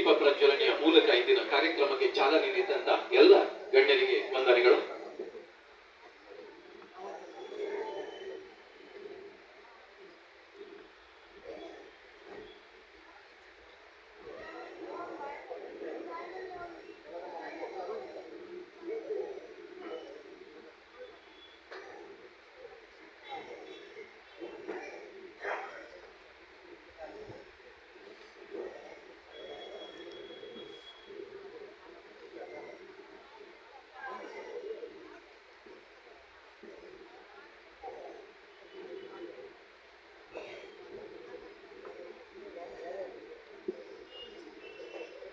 ದೀಪ ಪ್ರಜ್ವಲನೆಯ ಮೂಲಕ ಇಂದಿನ ಕಾರ್ಯಕ್ರಮಕ್ಕೆ ಚಾಲನೆ ನೀಡಿದಂತ ಎಲ್ಲ ಗಣ್ಯರಿಗೆ ವಂದನೆಗಳು.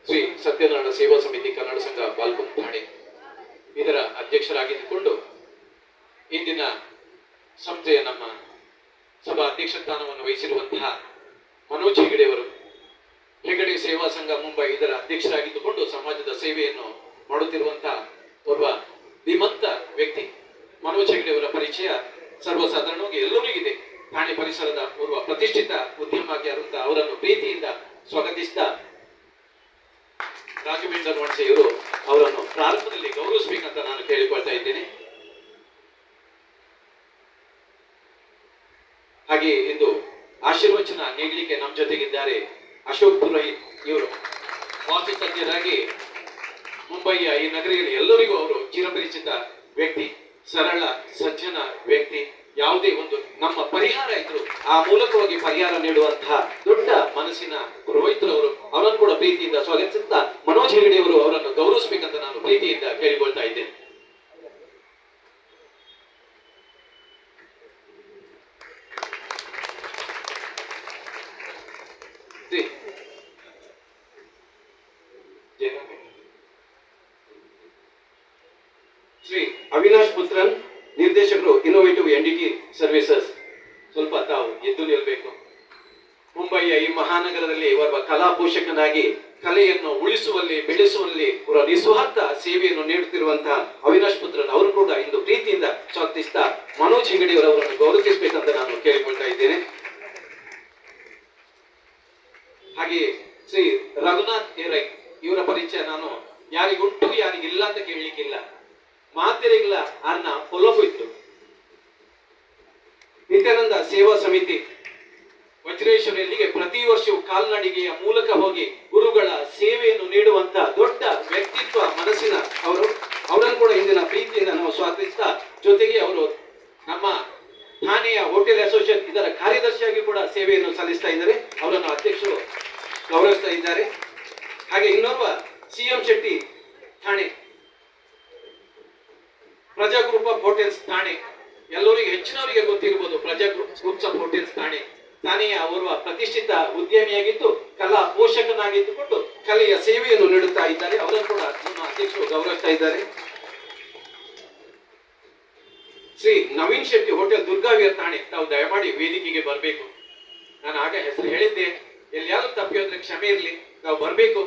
ಶ್ರೀ ಸತ್ಯನಾರಾಯಣ ಸೇವಾ ಸಮಿತಿ ಕನ್ನಡ ಸಂಘ ಬಾಲ್ಕುಂದ್ ಠಾಣೆ ಇದರ ಅಧ್ಯಕ್ಷರಾಗಿದ್ದುಕೊಂಡು ಇಂದಿನ ಸಂಸ್ಥೆಯ ನಮ್ಮ ಸಭಾ ಅಧ್ಯಕ್ಷ ಸ್ಥಾನವನ್ನು ವಹಿಸಿರುವಂತಹ ಮನೋಜ್ ಹೆಗಡೆಯವರು, ಹೆಗಡೆ ಸೇವಾ ಸಂಘ ಮುಂಬೈ ಇದರ ಅಧ್ಯಕ್ಷರಾಗಿದ್ದುಕೊಂಡು ಸಮಾಜದ ಸೇವೆಯನ್ನು ಮಾಡುತ್ತಿರುವಂತಹ ಒಬ್ಬ ಧೀಮಂತ ವ್ಯಕ್ತಿ. ಮನೋಜ್ ಹೆಗಡೆಯವರ ಪರಿಚಯ ಸರ್ವಸಾಧಾರಣವಾಗಿ ಎಲ್ಲರಿಗಿದೆ. ಠಾಣೆ ಪರಿಸರದ ಓರ್ವ ಪ್ರತಿಷ್ಠಿತ ಉದ್ಯಮಗಾರರಿಂದ ಅವರನ್ನು ಪ್ರೀತಿಯಿಂದ ಸ್ವಾಗತಿಸಿದ ರಾಘವೇಂದ್ರ ವಣಸೆಯವರು ಅವರನ್ನು ಪ್ರಾರಂಭದಲ್ಲಿ ಗೌರವಿಸಬೇಕಂತ ನಾನು ಕೇಳಿಕೊಳ್ತಾ ಇದ್ದೇನೆ. ಹಾಗೆ ಇಂದು ಆಶೀರ್ವಚನ ನೀಡಲಿಕ್ಕೆ ನಮ್ಮ ಜೊತೆಗಿದ್ದಾರೆ ಅಶೋಕ್ ಪುರೋಹಿತ್. ಇವರು ವಾಸ್ತು ತಜ್ಞರಾಗಿ ಮುಂಬಯಿಯ ಈ ನಗರಿಯಲ್ಲಿ ಎಲ್ಲರಿಗೂ ಅವರು ಚಿರಪರಿಚಿತ ವ್ಯಕ್ತಿ, ಸರಳ ಸಜ್ಜನ ವ್ಯಕ್ತಿ. ಯಾವುದೇ ಒಂದು ನಮ್ಮ ಪರಿಹಾರ ಇದ್ರು ಆ ಮೂಲಕವಾಗಿ ಪರಿಹಾರ ನೀಡುವಂತಹ ದೊಡ್ಡ ಮನಸ್ಸಿನ ಪುರೋಹಿತರವರು. ಅವರನ್ನು ಕೂಡ ಪ್ರೀತಿಯಿಂದ ಸ್ವಾಗತಿಸುತ್ತಾ ಮನೋಜ್ ಹೆಗಡೆಯವರು ಅವರನ್ನು ಗೌರವಿಸಬೇಕಂತ ನಾನು ಪ್ರೀತಿಯಿಂದ ಕೇಳಿಕೊಳ್ತಾ ಇದ್ದೇನೆ. ಶ್ರೀ ಅವಿನಾಶ್ ಪುತ್ರನ್, ನಿರ್ದೇಶಕರು, ಇನ್ನೋವೇಟಿವ್ ಎನ್ಡಿಟಿ ಸರ್ವಿಸಸ್. ಸ್ವಲ್ಪ ತಾವು ಎದ್ದು ನಿಲ್ಲಬೇಕು. ಮುಂಬಯಿಯ ಈ ಮಹಾನಗರದಲ್ಲಿ ಒಬ್ಬ ಕಲಾ ಪೋಷಕನಾಗಿ ಕಲೆಯನ್ನು ಉಳಿಸುವಲ್ಲಿ ಬೆಳೆಸುವಲ್ಲಿ ನಿಸ್ವಾರ್ಥ ಸೇವೆಯನ್ನು ನೀಡುತ್ತಿರುವಂತಹ ಅವಿನಾಶ್ ಪುತ್ರನ್ ಅವರು ಕೂಡ ಇಂದು ಪ್ರೀತಿಯಿಂದ ಸ್ವಾಗತಿಸ್ತಾ ಮನೋಜ್ ಹೆಗಡೆಯವರವರನ್ನು ಗೌರವಿಸಬೇಕಂತ ನಾನು ಕೇಳಿಕೊಳ್ತಾ ಇದ್ದೇನೆ. ಹಾಗೆಯೇ ಶ್ರೀ ರಘುನಾಥ್ ಎರೈ ಇವರ ಪರಿಚಯ ನಾನು ಯಾರಿಗುಂಟು ಯಾರಿಗಿಲ್ಲ ಅಂತ ಕೇಳಲಿಕ್ಕಿಲ್ಲ. ಮಾತೆರೆಗಳ ಅನ್ನ ಹೊಲೋಯ್ತು. ನಿತ್ಯಾನಂದ ಸೇವಾ ಸಮಿತಿ ವಜ್ರೇಶ್ವರಿಯಲ್ಲಿಗೆ ಪ್ರತಿ ವರ್ಷವೂ ಕಾಲ್ನಡಿಗೆಯ ಮೂಲಕ ಹೋಗಿ ಗುರುಗಳ ಸೇವೆಯನ್ನು ನೀಡುವಂತ ದೊಡ್ಡ ವ್ಯಕ್ತಿತ್ವ ಮನಸ್ಸಿನ ಅವರು. ಅವರನ್ನು ಕೂಡ ಇಂದಿನ ಪ್ರೀತಿಯಿಂದ ನಾವು ಸ್ವಾಗತಿಸ್ತಾ, ಜೊತೆಗೆ ಅವರು ನಮ್ಮ ಠಾಣೆಯ ಹೋಟೆಲ್ ಅಸೋಸಿಯೇಷನ್ ಇದರ ಕಾರ್ಯದರ್ಶಿಯಾಗಿ ಕೂಡ ಸೇವೆಯನ್ನು ಸಲ್ಲಿಸ್ತಾ ಇದ್ದಾರೆ. ಅವರನ್ನು ಅಧ್ಯಕ್ಷರು ಗೌರವಿಸ್ತಾ ಇದ್ದಾರೆ. ಹಾಗೆ ಇನ್ನೊಬ್ಬ ಸಿಎಂ ಶೆಟ್ಟಿ ಠಾಣೆ, ಪ್ರಜಾ ಗ್ರೂಪ್ ಆಫ್ ಹೋಟೆಲ್ಸ್ ಠಾಣೆ, ಎಲ್ಲರಿಗೆ ಹೆಚ್ಚಿನವರಿಗೆ ಗೊತ್ತಿರಬಹುದು. ಪ್ರಜಾ ಗ್ರೂಪ್ಸ್ ಆಫ್ ಹೋಟೆಲ್ಸ್ ಠಾಣೆ ತಾನೆಯ ಓರ್ವ ಪ್ರತಿಷ್ಠಿತ ಉದ್ಯಮಿಯಾಗಿದ್ದು ಕಲಾ ಪೋಷಕನಾಗಿದ್ದುಕೊಂಡು ಕಲೆಯ ಸೇವೆಯನ್ನು ನೀಡುತ್ತಾ ಇದ್ದಾರೆ. ಅವರನ್ನು ಕೂಡ ನಮ್ಮ ಅಧ್ಯಕ್ಷರು ಗೌರವಿಸ್ತಾ ಇದ್ದಾರೆ. ಶ್ರೀ ನವೀನ್ ಶೆಟ್ಟಿ, ಹೋಟೆಲ್ ದುರ್ಗಾವೀರ್ ಠಾಣೆ, ತಾವು ದಯಮಾಡಿ ವೇದಿಕೆಗೆ ಬರಬೇಕು. ನಾನು ಆಗ ಹೆಸರು ಹೇಳಿದ್ದೆ, ಎಲ್ಲಿಯಾದ್ರೂ ತಪ್ಪಿಯೋದ್ರೆ ಕ್ಷಮೆ ಇರಲಿ, ತಾವು ಬರಬೇಕು.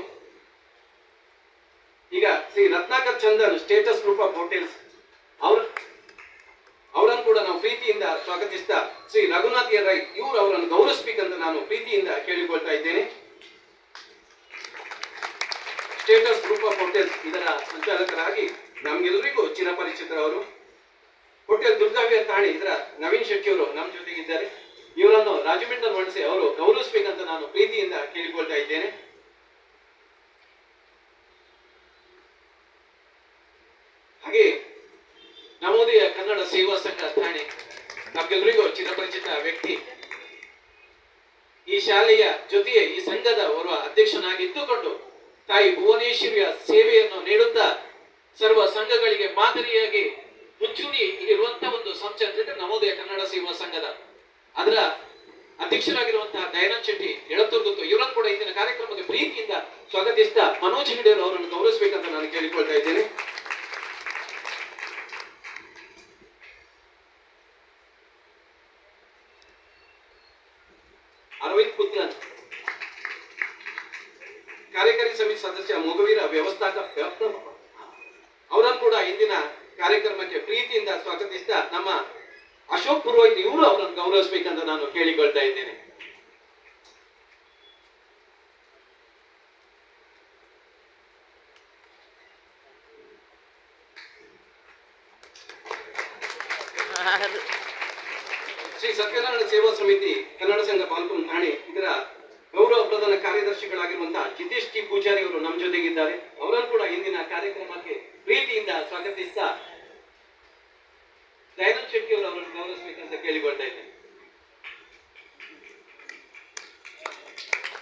ಈಗ Shri Ratnakar Chandan, status group of hotels, ಅವರನ್ನು ಕೂಡ ನಾವು ಪ್ರೀತಿಯಿಂದ ಸ್ವಾಗತಿಸ್ತಾ ಶ್ರೀ ರಘುನಾಥ್ ರೈ ಇವರು ಅವರನ್ನು ಗೌರವಿಸಬೇಕಂತ ನಾನು ಪ್ರೀತಿಯಿಂದ ಕೇಳಿಕೊಳ್ತಾ ಇದ್ದೇನೆ. ಸ್ಟೇಟಸ್ ಗ್ರೂಪ್ ಆಫ್ ಹೋಟೆಲ್ಸ್ ಇದರ ಸಂಚಾಲಕರಾಗಿ ನಮ್ಗೆಲ್ಲರಿಗೂ ಚಿರಪರಿಚಿತರವರು. ಹೋಟೆಲ್ ದುರ್ಗಾವೀರ್ ಠಾಣೆ ಇದರ ನವೀನ್ ಶೆಟ್ಟಿ ಅವರು ನಮ್ಮ ಜೊತೆಗಿದ್ದಾರೆ. ಇವರನ್ನು ರಾಜಮಂಡ್ರಿ ವಣಸೆ ಅವರು ಗೌರವಿಸಬೇಕಂತ ನಾನು ಪ್ರೀತಿಯಿಂದ ಕೇಳಿಕೊಳ್ತಾ ಇದ್ದೇನೆ. ಹಾಗೆ ನವೋದಯ ಕನ್ನಡ ಸೇವಾ ಸಂಘ ಠಾಣೆ ನಮ್ಗೆಲ್ಲರಿಗೂ ಚಿರಪರಿಚಿತ ವ್ಯಕ್ತಿ. ಈ ಶಾಲೆಯ ಜೊತೆಗೆ ಈ ಸಂಘದ ಓರ್ವ ಅಧ್ಯಕ್ಷನಾಗಿದ್ದುಕೊಂಡು ತಾಯಿ ಭುವನೇಶ್ವರಿಯ ಸೇವೆಯನ್ನು ನೀಡುತ್ತಾ ಸರ್ವ ಸಂಘಗಳಿಗೆ ಮಾದರಿಯಾಗಿ ಮುಂಚೂಣಿ ಇರುವಂತಹ ಒಂದು ಸಂಸ್ಥೆ ಅಂದ್ರೆ ನವೋದಯ ಕನ್ನಡ ಸೇವಾ ಸಂಘದ ಅದರ ಅಧ್ಯಕ್ಷರಾಗಿರುವಂತಹ ದಯಾನಂದ್ ಶೆಟ್ಟಿ ಎಳತುರ್ಗುತ್ತು. ಇವರನ್ನು ಕೂಡ ಇಂದಿನ ಕಾರ್ಯಕ್ರಮಕ್ಕೆ ಪ್ರೀತಿಯಿಂದ ಸ್ವಾಗತಿಸಿದ ಮನೋಜ್ ಹೆಗಡೆಯವರು ಅವರನ್ನು ಗೌರವಿಸಬೇಕಂತ ನಾನು ಕೇಳಿಕೊಳ್ತಾ ಇದ್ದೇನೆ. ಅರವಿಂದ್ ಪುತ್ರನ್, ಕಾರ್ಯಕಾರಿ ಸಮಿತಿ ಸದಸ್ಯ, ಮೊಗವೀರ ವ್ಯವಸ್ಥಾಪಕ, ಅವರನ್ನು ಕೂಡ ಇಂದಿನ ಕಾರ್ಯಕ್ರಮಕ್ಕೆ ಪ್ರೀತಿಯಿಂದ ಸ್ವಾಗತಿಸಿದ ನಮ್ಮ ಅಶೋಕ್ ಪುರೋಹಿತ್ ಇವರು ಅವರನ್ನು ಗೌರವಿಸಬೇಕಂತ ನಾನು ಕೇಳಿಕೊಳ್ತಾ ಇದ್ದೇನೆ. ಶ್ರೀ ಸತ್ಯನಾರಾಯಣ ಸೇವಾ ಸಮಿತಿ ಕನ್ನಡ ಸಂಘ ಬಾಲ್ಕಂ ಠಾಣೆ ಇದರ ಗೌರವ ಪ್ರಧಾನ ಕಾರ್ಯದರ್ಶಿಗಳಾಗಿರುವಂತಹ ಜಿತೇಶ್ ಟಿ ಪೂಜಾರಿ ಅವರು ನಮ್ಮ ಜೊತೆಗಿದ್ದಾರೆ. ಅವರನ್ನು ಕೂಡ ಇಂದಿನ ಕಾರ್ಯಕ್ರಮಕ್ಕೆ ಪ್ರೀತಿಯಿಂದ ಸ್ವಾಗತಿಸ್ತಾ ದಯಾನಂದ್ ಶೆಟ್ಟಿ ಅವರು ಅವರನ್ನು ಗೌರವಿಸಬೇಕಂತ ಕೇಳಿಕೊಳ್ತಾ ಇದ್ದೇನೆ.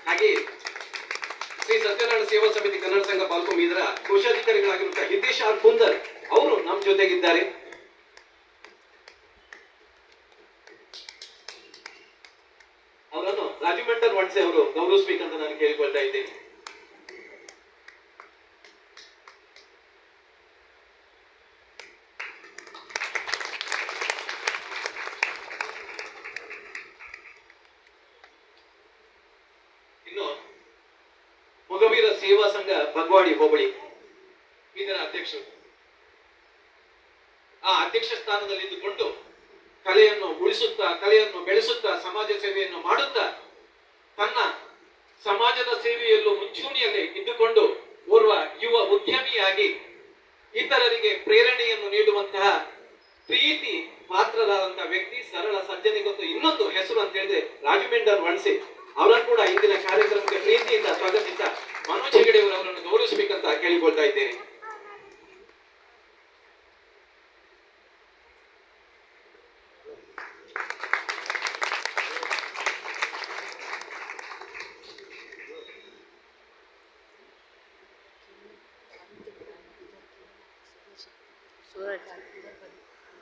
ಹಾಗೆ ಶ್ರೀ ಸತ್ಯನಾರಾಯಣ ಸೇವಾ ಸಮಿತಿ ಕನ್ನಡ ಸಂಘ ಬಾಲ್ಕಂ ಇದರ ಕೋಶಾಧಿಕಾರಿಗಳಾಗಿರುವಂತಹ ಹಿತೇಶ್ ಆರ್ ಕುಂದರ್ ಅವರು ನಮ್ಮ ಜೊತೆಗಿದ್ದಾರೆ. ಅವರನ್ನು ರಾಜಮಂಡಲ್ ವಡ್ಸೆ ಅವರು ಗೌರವಿಸಬೇಕಂತ ನಾನು ಕೇಳಿಕೊಳ್ತಾ ಇದ್ದೇನೆ. ಇನ್ನು ಮೊಗವೀರ ಸೇವಾ ಸಂಘ ಬಗ್ವಾಡಿ ಹೋಬಳಿ ಇದರ ಅಧ್ಯಕ್ಷರು ಆ ಅಧ್ಯಕ್ಷ ಸ್ಥಾನದಲ್ಲಿ ಇದ್ದುಕೊಂಡು ಕಲೆಯನ್ನು ಉಳಿಸುತ್ತಾ ಕಲೆಯನ್ನು ಬೆಳೆಸುತ್ತಾ ಸಮಾಜ ಸೇವೆಯನ್ನು ಮಾಡುತ್ತಾ ತನ್ನ ಸಮಾಜದ ಸೇವೆಯಲ್ಲೂ ಮುಂಚೂಣಿಯಲ್ಲಿ ಇದ್ದುಕೊಂಡು ಓರ್ವ ಯುವ ಉದ್ಯಮಿಯಾಗಿ ಇತರರಿಗೆ ಪ್ರೇರಣೆಯನ್ನು ನೀಡುವಂತಹ ಪ್ರೀತಿ ಪಾತ್ರರಾದಂತಹ ವ್ಯಕ್ತಿ, ಸರಳ ಸಜ್ಜನಿಗೊಂದು ಇನ್ನೊಂದು ಹೆಸರು ಅಂತ ಹೇಳಿದ್ರೆ ರಾಜಮಂಡಲ್ ವಡ್ಸೆ ಅವರನ್ನು ಕೂಡ ಇಂದಿನ ಕಾರ್ಯಕ್ರಮಕ್ಕೆ ಪ್ರೀತಿಯಿಂದ ಸ್ವಾಗತಿಸ್ತಾ ಮನೋಜ್ ಹೆಗಡೆ ಅವರನ್ನು ಗೌರವಿಸಬೇಕಂತ ಕೇಳಿಕೊಳ್ತಾ ಇದ್ದೇನೆ. सूरज